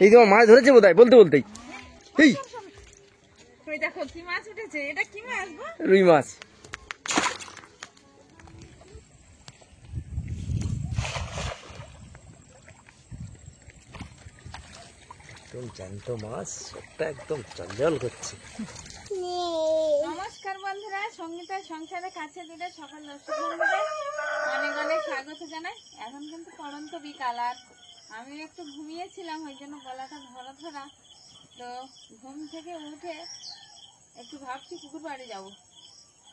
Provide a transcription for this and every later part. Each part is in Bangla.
এই তোমার মাছ ধরেছে বোধহয় বলতে বলতেই। এই দেখো কি মাছ উঠেছে, এটা কি মাছ গো? রুই মাছ। একদম জ্যান্ত মাছ, একটা একদম জল করছে। নমস্কার বন্ধুরা, সঙ্গীতার সংসারে কাছে দিলে সকাল দর্শক বন্ধুদের অনেক অনেক স্বাগত জানাই। এখন কিন্তু পড়ন্ত বিকাল, আর আমি একটু ঘুমিয়েছিলাম, ওই জন্য গলাটা ধরা ধরা। তো ঘুম থেকে উঠে একটু ভাবছি পুকুর পাড়ে যাবো।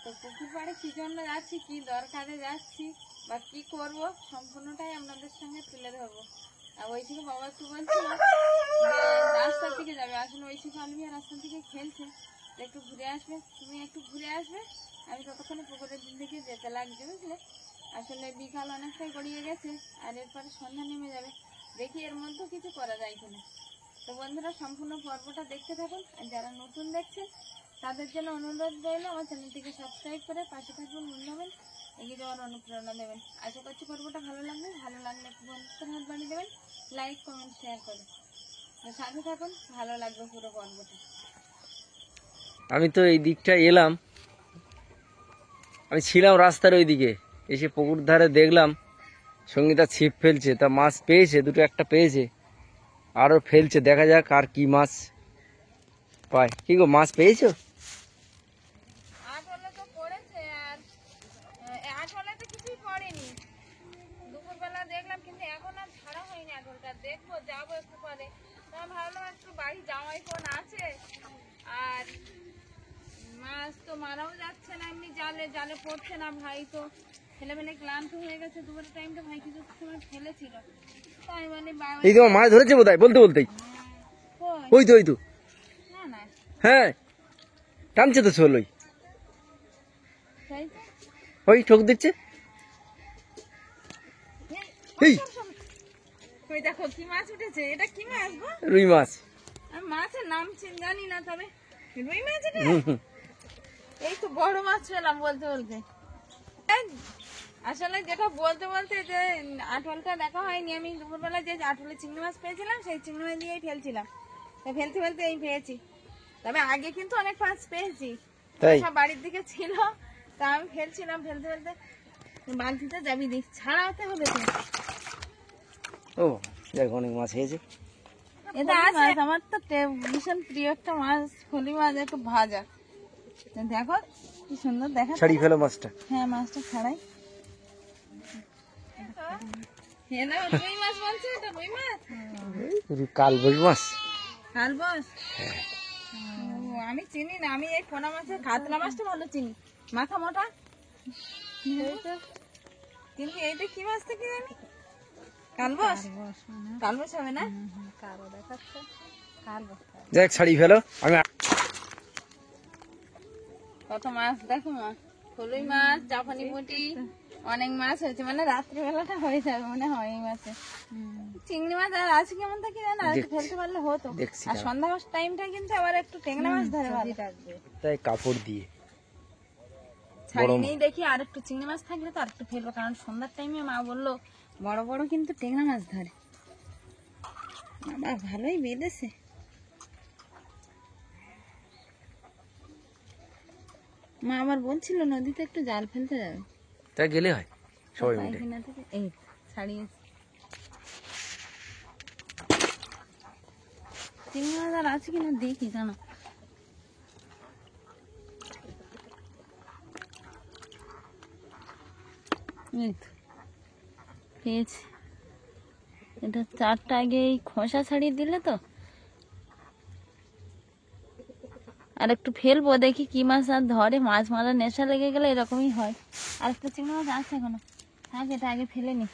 তো পুকুর পাড়ে কি জন্য যাচ্ছি, কি দরকারে যাচ্ছি বা কি করব, সম্পূর্ণটাই আপনাদের সঙ্গে তুলে ধরবো। আর ঐশীকে বাবা একটু বলছিল যে রাস্তার দিকে যাবে, আসলে ঐশীকে আলমিয়া রাস্তার দিকে খেলছে, একটু ঘুরে আসবে, তুমি একটু ঘুরে আসবে, আমি ততক্ষণে পুকুরের দিকে যেতে লাগছে, বুঝলে। আসলে বিকাল অনেকটাই গড়িয়ে গেছে, আর এরপরে সন্ধ্যা নেমে যাবে, দেখি এর মধ্যে কিছু করা যায় কিনা। তো বন্ধুরা সম্পূর্ণ পর্বটা দেখতে থাকুন, আর যারা নতুন দেখছেন তাদের জন্য অনুরোধ রইল আমার চ্যানেলটিকে সাবস্ক্রাইব করে পাশে থাকুন, বন্ধু হবেন, এগিয়ে যাওয়ার অনুপ্রেরণা দেবেন। আশা করছি পর্বটা ভালো লাগলে একটু বন্ধুদের হাত বাড়িয়ে দেবেন, লাইক কমেন্ট শেয়ার করে সাথে থাকুন, ভালো লাগবে পুরো পর্বটা। আমি তো এই দিকটা এলাম, আমি ছিলাম রাস্তার ওই দিকে, এসে পুকুর ধারে দেখলাম সঙ্গীতা ছিপ ফেলছে, তা মাছ পেয়েছে, দুটো একটা পেয়েছে, আরো ফেলছে, দেখা যাক আর কি মাছ পায়। কি গো, মাছ পেয়েছো? আটলে তো পড়েছে, আর আটলে তো কিছুই পড়েনি, দুপুরবেলা দেখলাম, কিন্তু এখন আর ছাড়া হয়নি আটলটা, দেখবো যাবো একটু পরে। ভাবলাম একটু বাড়ি জামাই ফোন আছে, আর মাছ তো মারাও যাচ্ছে না, এমনি জালে জালে পড়ছে না, ভাই তো ছেলে মেলে ক্লান্ত হয়ে গেছে, দুপুরের টাইমটা ভাই কিছু সময় ফেলেছিল, তাই মানে এই তোমার মাছ ধরেছে বোধহয় বলতে বলতেই। ওই তো, ওই তো, না না, হ্যাঁ টানছে তো ছোল, তাই তো। ওই ঠোক দিচ্ছে। এই ওই দেখো কি মাছ উঠেছে, এটা কি মাছ গো? রুই মাছ। আমি মাছের নাম জানি না, তবে রুই মাছ এটা। এই তো বড় মাছ পেলাম বলতে বলতে। আসলে যেটা বলতে বলতে যে আটলটা দেখা হয়নি, আমি দুপুরবেলা যে আটলে চিংড়ি মাছ পেয়েছিলাম সেই চিংড়ি মাছ দিয়েই ফেলছিলাম, তো ফেলতে ফেলতে এই পেয়েছি। তবে আগে কিন্তু অনেক মাছ পেয়েছি, সব বাড়ির দিকে ছিল, তা আমি ফেলছিলাম, ফেলতে ফেলতে বালতিতে যাবি দিই, ছাড়াতে হবে তো। ও দেখ, অনেক মাছ হয়েছে। এটা আছে আমার তো ভীষণ প্রিয় একটা মাছ, ফলি মাছ, একটু ভাজা। দেখো কি সুন্দর দেখা, ছাড়িয়ে ফেলো মাছটা। হ্যাঁ মাছটা ছাড়াই। রুই মাছ বলছে, এটা রুই মাছ, কালবোস মাছ। কালবোস। আমি চিনি না, আমি এই পোনা মাছের কাতলা মাছটা ভালো চিনি, মাথা মোটা, কিন্তু এইটা কি মাছ থেকে জানি, কালবোস, কালবোস হবে না, কালো দেখাচ্ছে, কালবোস। দেখ ছাড়িয়ে ফেলো। আমি কত মাছ দেখো, মা ফলুই মাছ, জাপানি পুঁটি, অনেক মাছ হয়েছে, মানে রাত্রিবেলাটা হয়ে যাবে মনে হয় এই মাছে। চিংড়ি মাছ আর আছে কেমন থাকি জানো, আর একটু ফেলতে পারলে হতো। আর সন্ধ্যা টাইমটা কিন্তু আবার একটু টেংরা মাছ ধরে ভালো থাকবে, তাই কাপড় দিয়ে ছাড়িয়ে নেই, দেখি আর একটু চিংড়ি মাছ থাকলে তো আর একটু ফেলবো, কারণ সন্ধ্যার টাইমে মা বললো বড় বড় কিন্তু টেংরা মাছ ধরে, আবার ভালোই বেঁধেছে। মা আবার বলছিল নদীতে একটু জাল ফেলতে যাবে, তাই গেলে হয় সবাই মিলে। এই ছাড়িয়েছে চিংড়ি মাছ আর আছে কিনা দেখি জানো। এই তো পেয়েছি, এটা চারটা আগে এই খোসা ছাড়িয়ে দিলে তো, আর একটু ফেলবো, দেখি কি মাছ আর ধরে, মাছ মারার নেশা লেগে গেলে এরকমই হয়। আর একটা চিংড়ি মাছ আছে এখনো, থাক এটা আগে ফেলে নি।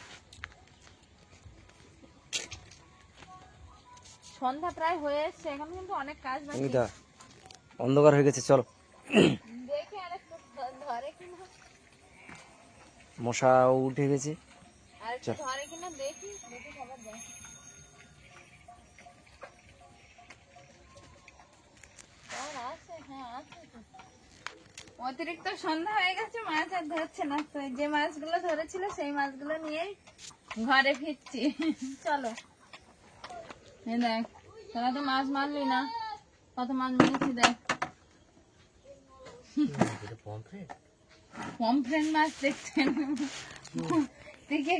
সন্ধ্যা প্রায় হয়ে এসছে, এখন কিন্তু অনেক কাজ বাকি, অন্ধকার হয়ে গেছে, চলো দেখি আর একটু ধরে কিনা, মশা উঠে গেছে, আর একটু ধরে কিনা দেখি, দেখি খবর দেয়। অতিরিক্ত সন্ধ্যা হয়ে গেছে, মাছ আর ধরছে না, তো যে মাছগুলো ধরেছিল সেই মাছগুলো নিয়ে ঘরে ফিরছি। চলো দেখ তোরা তো মাছ মারলি না, কত মাছ মেরেছি দেখ। পমফ্রেট মাছ দেখছেন? তুই কি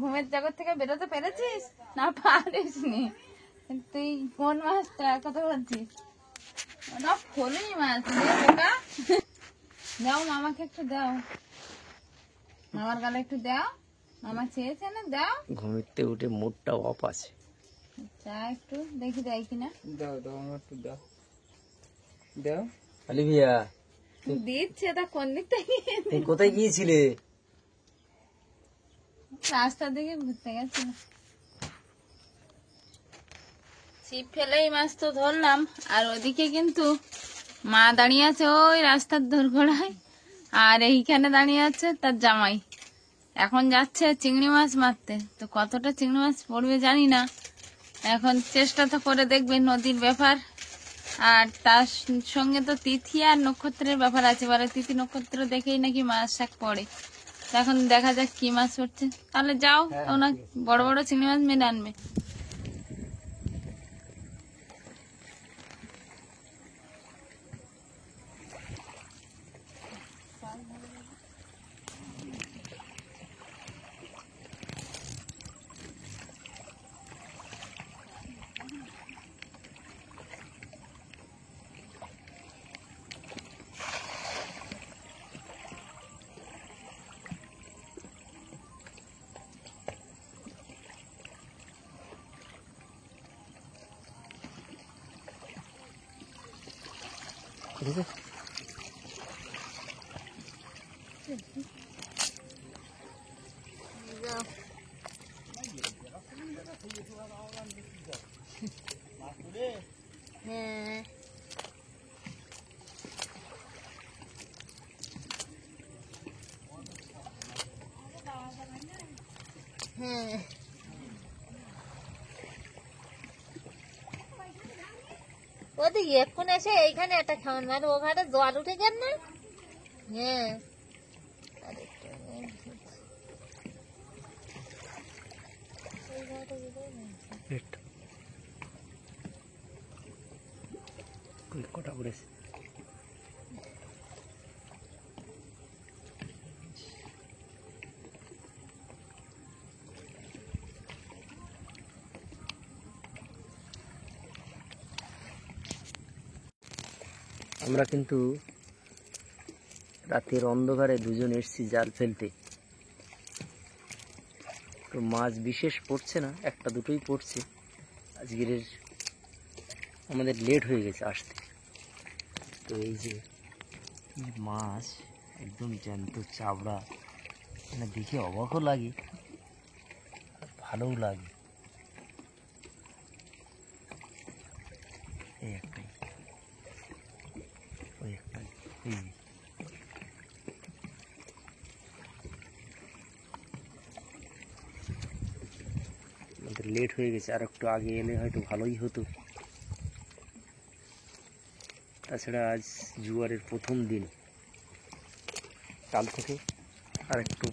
ঘুমের জগৎ থেকে বেরোতে পেরেছিস না পারিস নি? তুই কোন মাছটা কথা বলছিস? ওটা ফলুই মাছ রে বোকা। দাও মামাকে একটু দাও, মামার গালে একটু দাও, মামা চেয়েছে না, দাও। ঘুমিতে উঠে মুডটা অফ আছে। চা একটু দেখি দেয় কিনা। দাও দাও আমার একটু দাও দাও। আলি ভাইয়া, দিচ্ছে, তা কোন দিক থেকে? তুমি কোথায় গিয়েছিলে? রাস্তার দিকে ঘুরতে গেছিল। ছিপ ফেলেই মাছ তো ধরলাম, আর ওদিকে কিন্তু মা দাঁড়িয়ে আছে ওই রাস্তার দোরগোড়ায়, আর এইখানে দাঁড়িয়ে আছে তার জামাই। এখন যাচ্ছে চিংড়ি মাছ মারতে, তো কতটা চিংড়ি মাছ পড়বে জানি না। এখন চেষ্টা তো করে দেখবে, নদীর ব্যাপার, আর তার সঙ্গে তো তিথি আর নক্ষত্রের ব্যাপার আছে। এবারে তিথি নক্ষত্র দেখেই নাকি মাছ শাক পড়ে। তো এখন দেখা যাক কি মাছ পড়ছে। তাহলে যাও, ওনার বড় বড় চিংড়ি মাছ মেরে আনবে। হ্যাঁ, হ্যাঁ, ওদিকে এখন এসে এইখানে একটা খাওয়ান মারে, ওখানে জল উঠে গেল না। হ্যাঁ, কটা পড়েছে? আমরা কিন্তু রাতের অন্ধকারে দুজন এসেছি জাল ফেলতে। তো মাছ বিশেষ পড়ছে না, একটা দুটোই পড়ছে। আজকের আমাদের লেট হয়ে গেছে আসতে। তো এই যে মাছ একদম জ্যান্ত চাবড়া, মানে দেখে অবাকও লাগে আর ভালোও লাগে। এই একটাই, ওই একটাই, এই আমাদের লেট হয়ে গেছে, আর একটু আগে এলে হয়তো ভালোই হতো। তাছাড়া আজ জুয়ারের প্রথম দিন, কাল থেকে আর একটু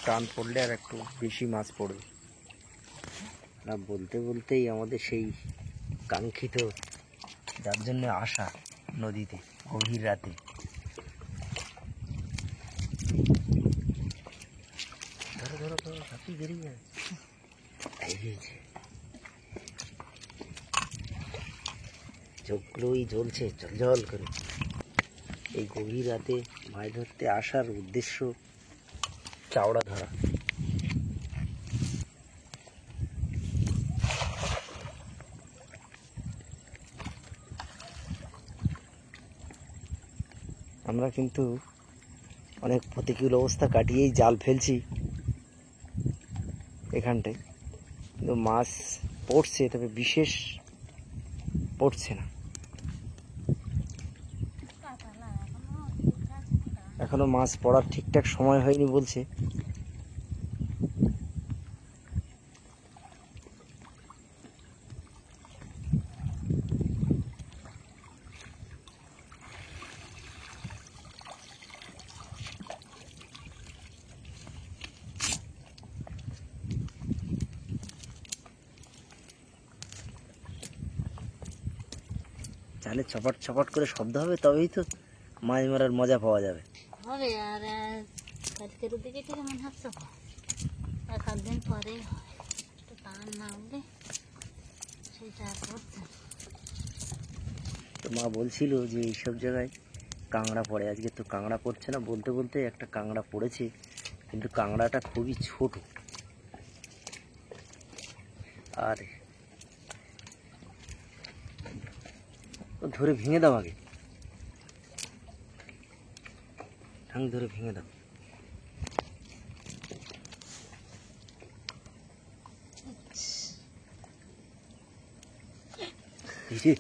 টান পড়লে আর একটু বেশি মাছ পড়বে না। বলতে বলতেই আমাদের সেই কাঙ্ক্ষিত, যার জন্য আসা নদীতে গভীর রাতে, ধরো ধরো ধরো, হাতি বেরিয়ে যায়। এই যে চোখগুলোই জ্বলছে জ্বলজ্বল করে। এই গভীর রাতে মাছ ধরতে আসার উদ্দেশ্য চাওড়া ধরা। আমরা কিন্তু অনেক প্রতিকূল অবস্থা কাটিয়েই জাল ফেলছি এখানটায়, কিন্তু মাছ পড়ছে, তবে বিশেষ পড়ছে না। এখনো মাছ পড়ার ঠিকঠাক সময় হয়নি বলছে। জালে ছপাট ছপাট করে শব্দ হবে, তবেই তো মাছ মারার মজা পাওয়া যাবে। হবে আর কালকের দিকে থেকে মনে হচ্ছে এক আধ দিন পরেই হয়, একটু টান না হলে সেটা আর করতে না। তো মা বলছিল যে এইসব জায়গায় কাঁকড়া পড়ে, আজকে তো কাঁকড়া পড়ছে না। বলতে বলতে একটা কাঁকড়া পড়েছে, কিন্তু কাঁকড়াটা খুবই ছোট। আর ও ধরে ভেঙে দাও, আগে ঠাং ধরে ভেঙে দাও। ইসে,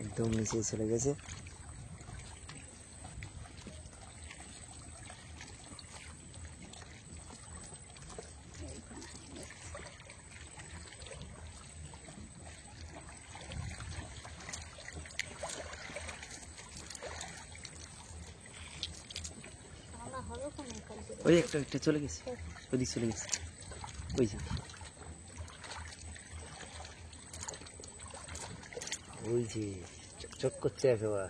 একদম নিচে চলে গেছে। ওই একটা একটা চলে গেছে, ওইদিক চলে গেছে, ওই যে ওই যে চকচক করছে একেবারে।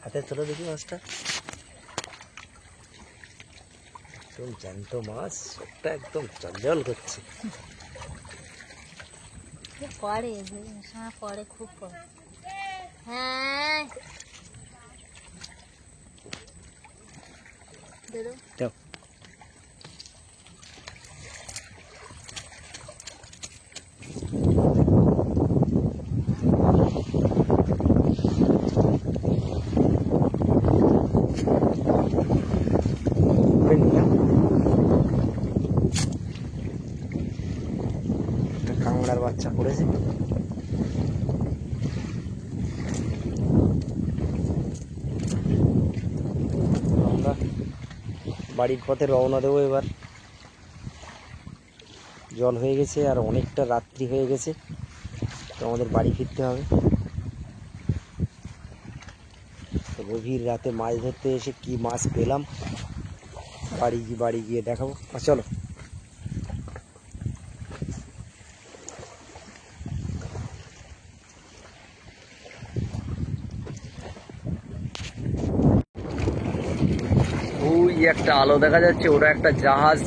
হাতে তোলো দেখি মাছটা, একদম জ্যান্ত মাছ, চোখটা একদম জল করছে। পড়ে পড়ে, খুব পড়ে। হ্যাঁ দাও। কাঁকড়ার বাচ্চা পড়েছে। আমরা বাড়ির পথে রওনা দেবো এবার। জল হয়ে গেছে আর অনেকটা রাত্রি হয়ে গেছে, তো আমাদের বাড়ি ফিরতে হবে। তো গভীর রাতে মাছ ধরতে এসে কি মাছ পেলাম বাড়ি গিয়ে দেখাবো। চলো। ওই একটা আলো দেখা যাচ্ছে, ওটা একটা জাহাজ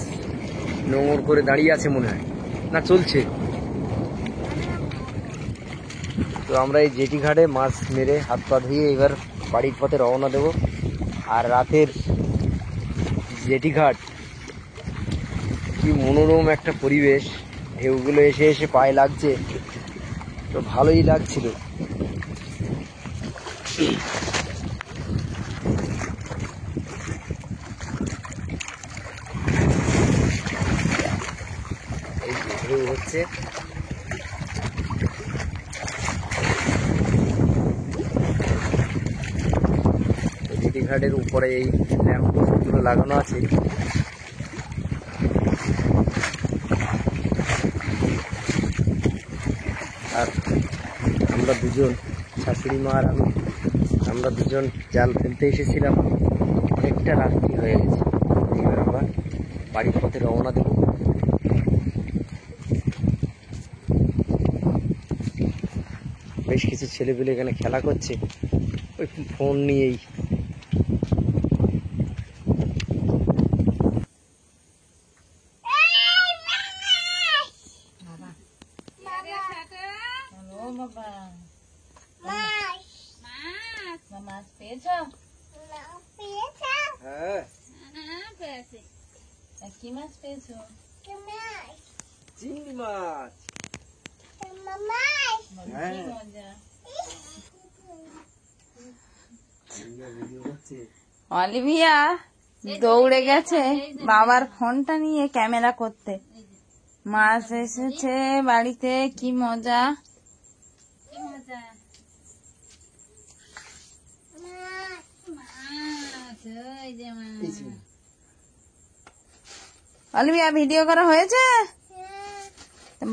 নোঙর করে দাঁড়িয়ে আছে মনে হয়, না চলছে। তো আমরা এই জেটি ঘাটে মাছ মেরে হাত পা ধুয়ে এবার বাড়ির পথে রওনা দেব। আর রাতের জেটি ঘাট কি মনোরম একটা পরিবেশ, ঢেউগুলো এসে এসে পায়ে লাগছে, তো ভালোই লাগছিল। এই ঢেউ হচ্ছে, জেটি ঘাটের উপরে এই ল্যাম্পপোস্টগুলো লাগানো আছে। আর আমরা দুজন, শাশুড়ি মা আর আমি, আমরা দুজন জাল ফেলতে এসেছিলাম। অনেকটা রাত্রি হয়ে গেছে, এবার আমরা বাড়ির পথে রওনা দেব। বেশ কিছু ছেলেপেলে এখানে খেলা করছে ওই ফোন নিয়েই। মাছ পেয়েছো? হ্যাঁ, পেয়েছি। কি মাছ পেয়েছো? চিংড়ি মাছ। কি মজা। অলিভিয়া দৌড়ে গেছে বাবার ফোনটা নিয়ে ক্যামেরা করতে। মাছ এসেছে বাড়িতে, কি মজা। কি মজা মাছ, ওই যে মাছ। অলিভিয়া ভিডিও করা হয়েছে?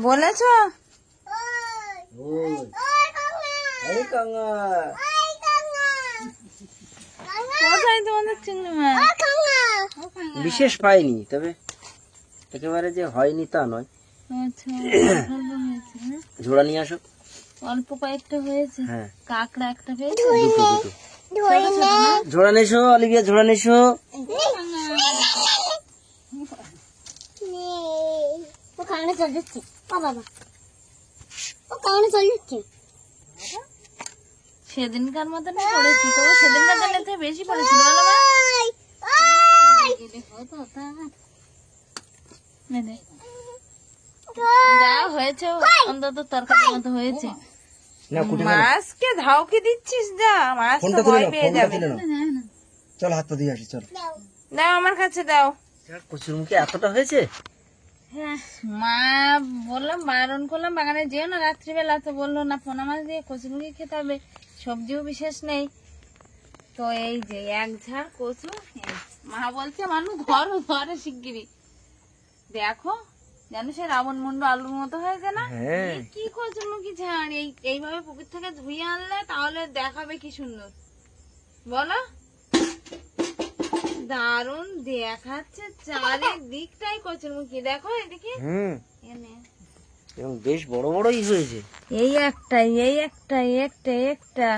বলেছো? কোথায় তোমাদের চিংড়ি মাছ? বিশেষ পাইনি, তবে একেবারে যে হয়নি তা নয়। আচ্ছা, অল্প হয়েছে, হ্যাঁ? ঝোড়া নিয়ে আসো। অল্প কয়েকটা হয়েছে। হ্যাঁ, কাঁকড়া একটা পেয়েছে। দুটো দুটো ঝোড়া নেছো অলিভিয়া, ঝোড়া নেছো। ওখানে চলে যাচ্ছে, ও বাবা, ওখানে চলে যাচ্ছে। সেদিনকার মতন পড়েছি, তবু সেদিনকার জন্য থেকে বেশি পড়েছিল। বলো মা? যা হয়েছে অন্তত তরকারির মতো হয়েছে। মাছকে ধাউকে দিচ্ছিস, যা মাছ তো ভয় পেয়ে যাবে। চল হাত পা দিয়ে আসি, চল। দাও আমার কাছে দাও। কচুর মুখে এতটা হয়েছে? হ্যাঁ, মা বললাম, বারণ করলাম বাগানে যেও না রাত্রিবেলা, তো বললো না পোনা মাছ দিয়ে কচুরমুখী খেতে হবে, সবজিও বিশেষ নেই। তো এই যে এক ঝাড় কচু, মা বলছে মানুষ ধরো ধরে শিগগিরি। দেখো যেন সে রাবণ মুন্ড আলুর মতো হয়েছে না? হ্যাঁ। এই কি কচুরমুখী ঝাড়, এইভাবে পুকুর থেকে ধুয়ে আনলে তাহলে দেখাবে কি সুন্দর, বলো? দারুণ দেখাচ্ছে চারিদিকটাই কচুরমুখী। দেখো এদিকে, এবং বেশ বড় বড়ই হয়েছে। এই একটা একটা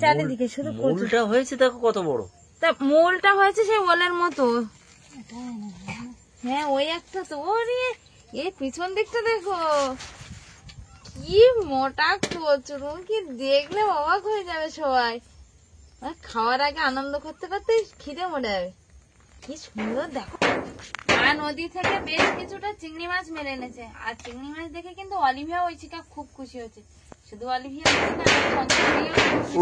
চারিদিকে শুধু কচু। মূলটা হয়েছে দেখো কত বড়। তা মূলটা হয়েছে সেই ওলের মতো। হ্যাঁ, ওই একটা তো। ওরে এই পিছন দিকটা দেখো কি মোটা কচুরমুখী, দেখলে অবাক হয়ে যাবে সবাই। খাওয়ার আগে আনন্দ করতে করতে খিদে মরে যাবে। কি সুন্দর দেখো। আর নদী থেকে বেশ কিছুটা চিংড়ি মাছ মেরে এনেছে, আর চিংড়ি মাছ দেখে কিন্তু অলিভিয়া ওই চিকা খুব খুশি হচ্ছে। শুধু অলিভিয়া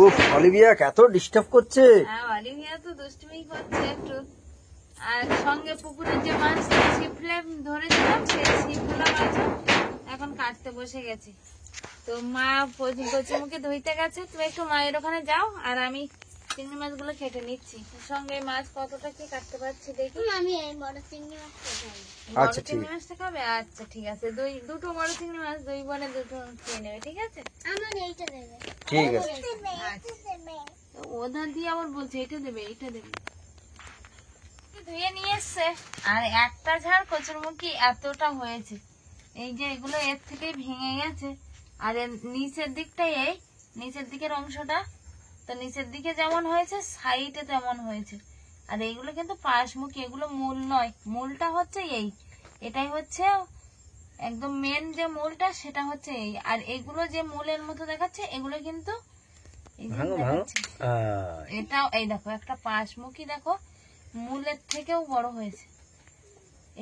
উফ, অলিভিয়া কত ডিস্টার্ব করছে। হ্যাঁ, অলিভিয়া তো দুষ্টুমি করছে একটু। আর সঙ্গে পুকুরের যে মাছ ছিপলে ধরেছিলাম, সেই ছিপগুলো মাছ এখন কাটতে বসে গেছে। তো মা কচুরমুখী ধুইতে গেছে, তুমি একটু মায়ের ওখানে যাও, আর আমি চিংড়ি মাছগুলো কেটে নিচ্ছি। সঙ্গে মাছ কতটা কি কাটতে পারছি দেখি। আমি এই বড় চিংড়ি মাছটা খাই। বড় চিংড়ি মাছটা খাবে? আচ্ছা ঠিক আছে, দুটো বড় চিংড়ি মাছ, দুই বোনে দুটো খেয়ে নেবে, ঠিক আছে? আমার এইটা দেবে। ঠিক আছে। তো ওধার দিয়ে আবার বলছে এটা দেবে, এটা দেবে। ধুয়ে নিয়ে এসছে, আর একটা ঝাড় কচুরমুখী এতটা হয়েছে। এই যে এগুলো এর থেকে ভেঙে গেছে, আর এর নিচের দিকটাই, এই নিচের দিকের অংশটা, তো নিচের দিকে যেমন হয়েছে সাইডে তেমন হয়েছে। আর এইগুলো কিন্তু পাশমুখী, এগুলো মূল নয়। মূলটা হচ্ছে এটাই হচ্ছে একদম মেন যে মূলটা, সেটা হচ্ছে এই। আর এগুলো যে মূলের মতো দেখাচ্ছে, এগুলো কিন্তু এটাও এই দেখো একটা পাশমুখী, দেখো মূলের থেকেও বড় হয়েছে।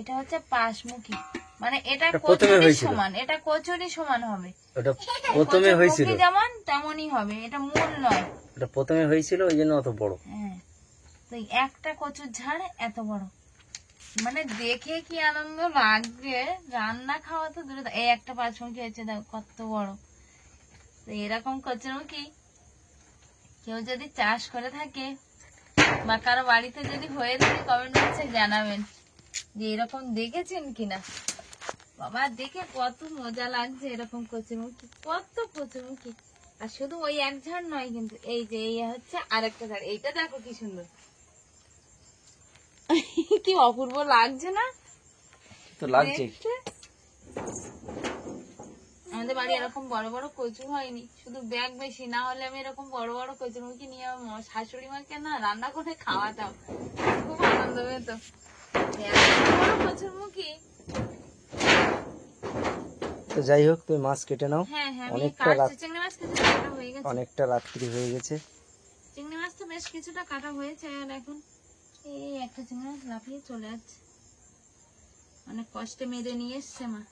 এটা হচ্ছে পাশমুখী, মানে এটা কচুরি সমান, এটা কচুরি সমান হবে। ওটা প্রথমে হয়েছিল যেমন তেমনই হবে, এটা মূল নয়। ওটা প্রথমে হয়েছিল ওই জন্য অত বড়। হ্যাঁ, তো একটা কচুর ঝাড় এত বড়, মানে দেখে কি আনন্দ লাগবে। রান্না খাওয়া তো দূরে, এই একটা পাঁচমুখী হয়েছে দেখো কত বড়। তো এরকম কচুরমুখী কেউ যদি চাষ করে থাকে বা কারো বাড়িতে যদি হয়ে থাকে, কমেন্ট বক্সে জানাবেন যে এরকম দেখেছেন কিনা। বাবা দেখে কত মজা লাগছে এরকম কচুরমুখী, কত কচুরমুখী। আর শুধু ওই এক ঝাড় নয় কিন্তু, এই যে এই হচ্ছে আরেকটা ঝাড়, এইটা দেখো কি সুন্দর, কি অপূর্ব লাগছে না? তো লাগছে। আমাদের বাড়ি এরকম বড় বড় কচু হয়নি, শুধু ব্যাগ বেশি, না হলে আমি এরকম বড় বড় কচুরমুখী নিয়ে আমার শাশুড়ি মাকে না রান্না করে খাওয়াতাম, খুব আনন্দ পেত। বড় কচুরমুখী। তো যাই হোক, তুমি মাছ কেটে নাও। হ্যাঁ হ্যাঁ, অনেকটা রাত, চিংড়ি মাছ কিছুটা কাটা হয়ে গেছে। অনেকটা রাত্রি হয়ে গেছে। চিংড়ি মাছ তো বেশ কিছুটা কাটা হয়েছে, আর এখন এই একটা চিংড়ি মাছ লাফিয়ে চলে যাচ্ছে। অনেক কষ্টে মেরে নিয়ে এসছে মা।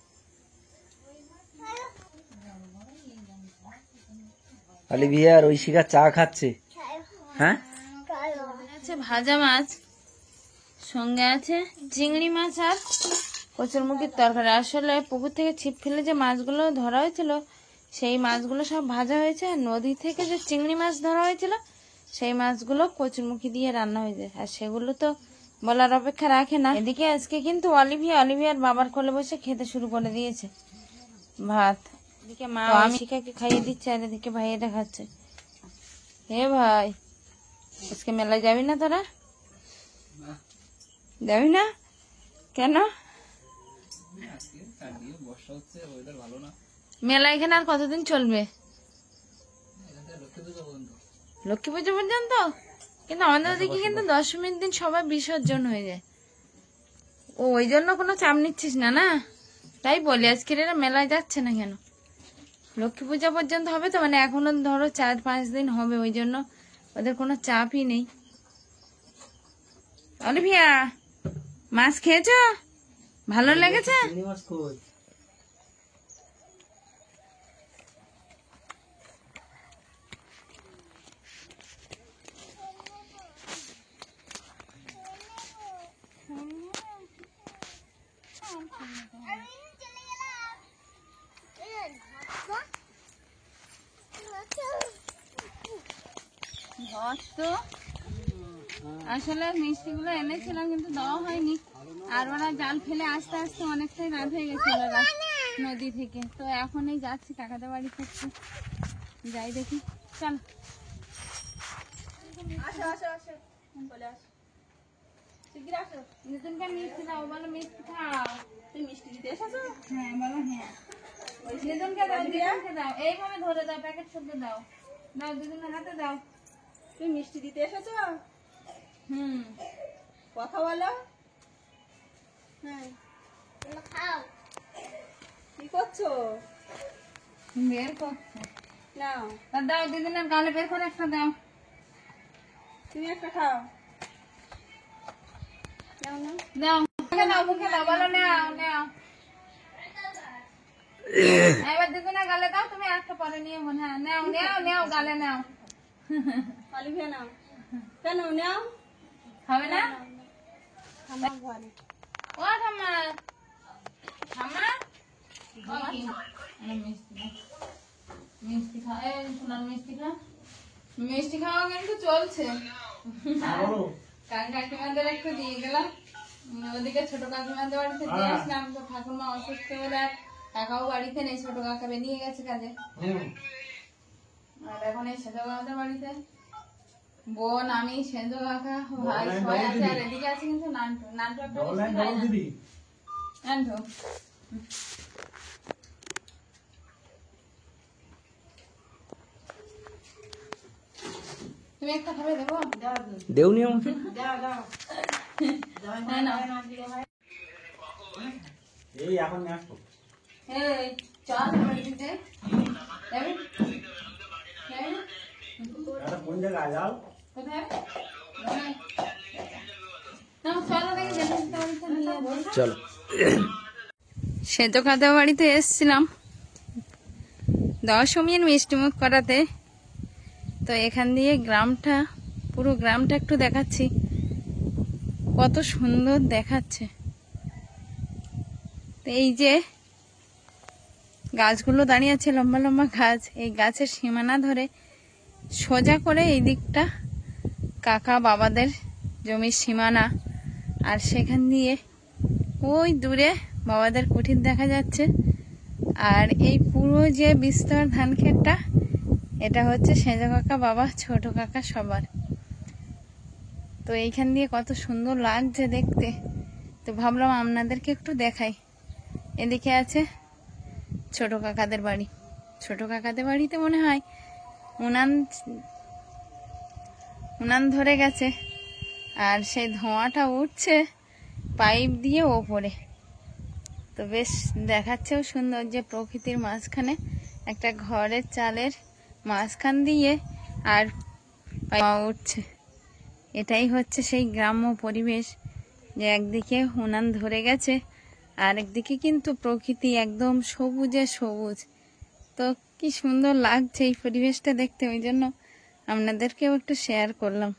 অলিভিয়া আর ঐশিকা চা খাচ্ছে। হ্যাঁ, আছে ভাজা মাছ, সঙ্গে আছে চিংড়ি মাছ আর কচুরমুখীর তরকারি। আসলে পুকুর থেকে ছিপ ফেলে যে মাছগুলো ধরা হয়েছিল, সেই মাছগুলো সব ভাজা হয়েছে। আর নদী থেকে যে চিংড়ি মাছ ধরা হয়েছিল, সেই মাছগুলো কচুরমুখী দিয়ে রান্না হয়েছে। আর সেগুলো তো বলার অপেক্ষা রাখে না। এদিকে আজকে কিন্তু অলিভিয়ার বাবার কোলে বসে খেতে শুরু করে দিয়েছে ভাত। এদিকে মা শিখাকে খাইয়ে দিচ্ছে আর এদিকে ভাইয়েরা খাচ্ছে। হে ভাই, আজকে মেলায় যাবি না তোরা? যাবি না কেন? মেলা এখানে আর কতদিন চলবে? লক্ষ্মী পুজো পর্যন্ত। কিন্তু আমাদের ওদিকে কিন্তু দশমীর দিন সবাই বিসর্জন হয়ে যায়। ও ওই জন্য কোনো চাপ নিচ্ছিস না? না তাই বলি, আজকের এরা মেলায় যাচ্ছে না কেন? লক্ষ্মী পূজা পর্যন্ত হবে তো, মানে এখনো ধরো 4-5 দিন হবে, ওই জন্য ওদের কোনো চাপই নেই। অলিভিয়া, মাছ খেয়েছো? ভালো লেগেছে? তো আসলে মিষ্টিগুলো এনেছিলাম কিন্তু দেওয়া হয়নি, আর ওরা জাল ফেলে আস্তে আস্তে অনেকটাই রাত হয়ে গেছিল নদী থেকে। তো এখন এই যাচ্ছি কাকাদের বাড়ি থেকে, যাই দেখি। চল নতুনকার মিষ্টি দাও, বলো মিষ্টি খাও। তুই মিষ্টি দিতে এসেছো? হ্যাঁ বলো হ্যাঁ। নতুনকে দাও, দিদাকে দাও, এইভাবে ধরে দাও, প্যাকেট শুদ্ধ দাও, দাও দুজনের হাতে দাও। তুমি মিষ্টি দিতে এসেছো? কথা বলো। হ্যাঁ খাও। কি করছো? বের করছো? নাও দাও, দুজনের গালে বের করে একটা দাও। তুমি একটা খাও। দাও মুখে দাও, মুখে দাও, বলো নাও নাও। এবার দুজনের গালে দাও, তুমি একটা পরে নিয়ে মনে হয়। নাও নাও নাও, গালে নাও। অলিভিয়া নাও। কেন নাও? খাবে না? ঠাম্মা ঘরে। ও ঠাম্মা, ঠাম্মা মিষ্টি খাও। এই সোনার মিষ্টি খাও। মিষ্টি খাওয়া কিন্তু চলছে। কাকিমাদের একটু দিয়ে গেলাম, ওদিকে ছোট কাকিমাদের বাড়িতে দিয়ে আসলাম। তো ঠাকুরমা অসুস্থ বলে কাকাও বাড়িতে নেই, ছোট কাকা বেরিয়ে গেছে কাজে। আর এখন এই সেজো কাকাদের বাড়িতে বোন, আমি, সেজো কাকা, ভাই সবাই আছে। আর এদিকে আছে কিন্তু নান্টু একটা মিষ্টি খায় না। নান্টু তুমি একটা খাবে? দেবো? দেউনি আমাকে। এই এখন আসবো। এই চল বাড়িতে যাবি? কোন জায়গায় যাও? কোথায়? চলো দেখি চলো। সেজো কাকা বাড়িতে এসছিলাম দশমীর মিষ্টিমুখ করাতে। তো এখান দিয়ে গ্রামটা, পুরো গ্রামটা একটু দেখাচ্ছি, কত সুন্দর দেখাচ্ছে। তো এই যে গাছগুলো দাঁড়িয়ে আছে, লম্বা লম্বা গাছ, এই গাছের সীমানা ধরে সোজা করে এই দিকটা কাকা বাবাদের জমির সীমানা। আর সেখান দিয়ে ওই দূরে বাবাদের কুঠির দেখা যাচ্ছে। আর এই পুরো যে বিস্তর ধান ক্ষেতটা, এটা হচ্ছে সেজো কাকা, বাবা, ছোট কাকা সবার। তো এইখান দিয়ে কত সুন্দর লাগছে দেখতে। তো ভাবলাম আপনাদেরকে একটু দেখাই। এদিকে আছে ছোট কাকাদের বাড়ি। ছোট কাকাদের বাড়িতে মনে হয় উনান ধরে গেছে, আর সেই ধোঁয়াটা উঠছে পাইপ দিয়ে ওপরে। তো বেশ দেখাচ্ছেও সুন্দর যে প্রকৃতির মাঝখানে একটা ঘরের চালের মাঝখান দিয়ে আর উঠছে। এটাই হচ্ছে সেই গ্রাম্য পরিবেশ, যে একদিকে উনান ধরে গেছে আর একদিকে কিন্তু প্রকৃতি একদম সবুজে সবুজ। তো কি সুন্দর লাগছে এই পরিবেশটা দেখতে, ওই জন্য আপনাদেরকেও একটু শেয়ার করলাম।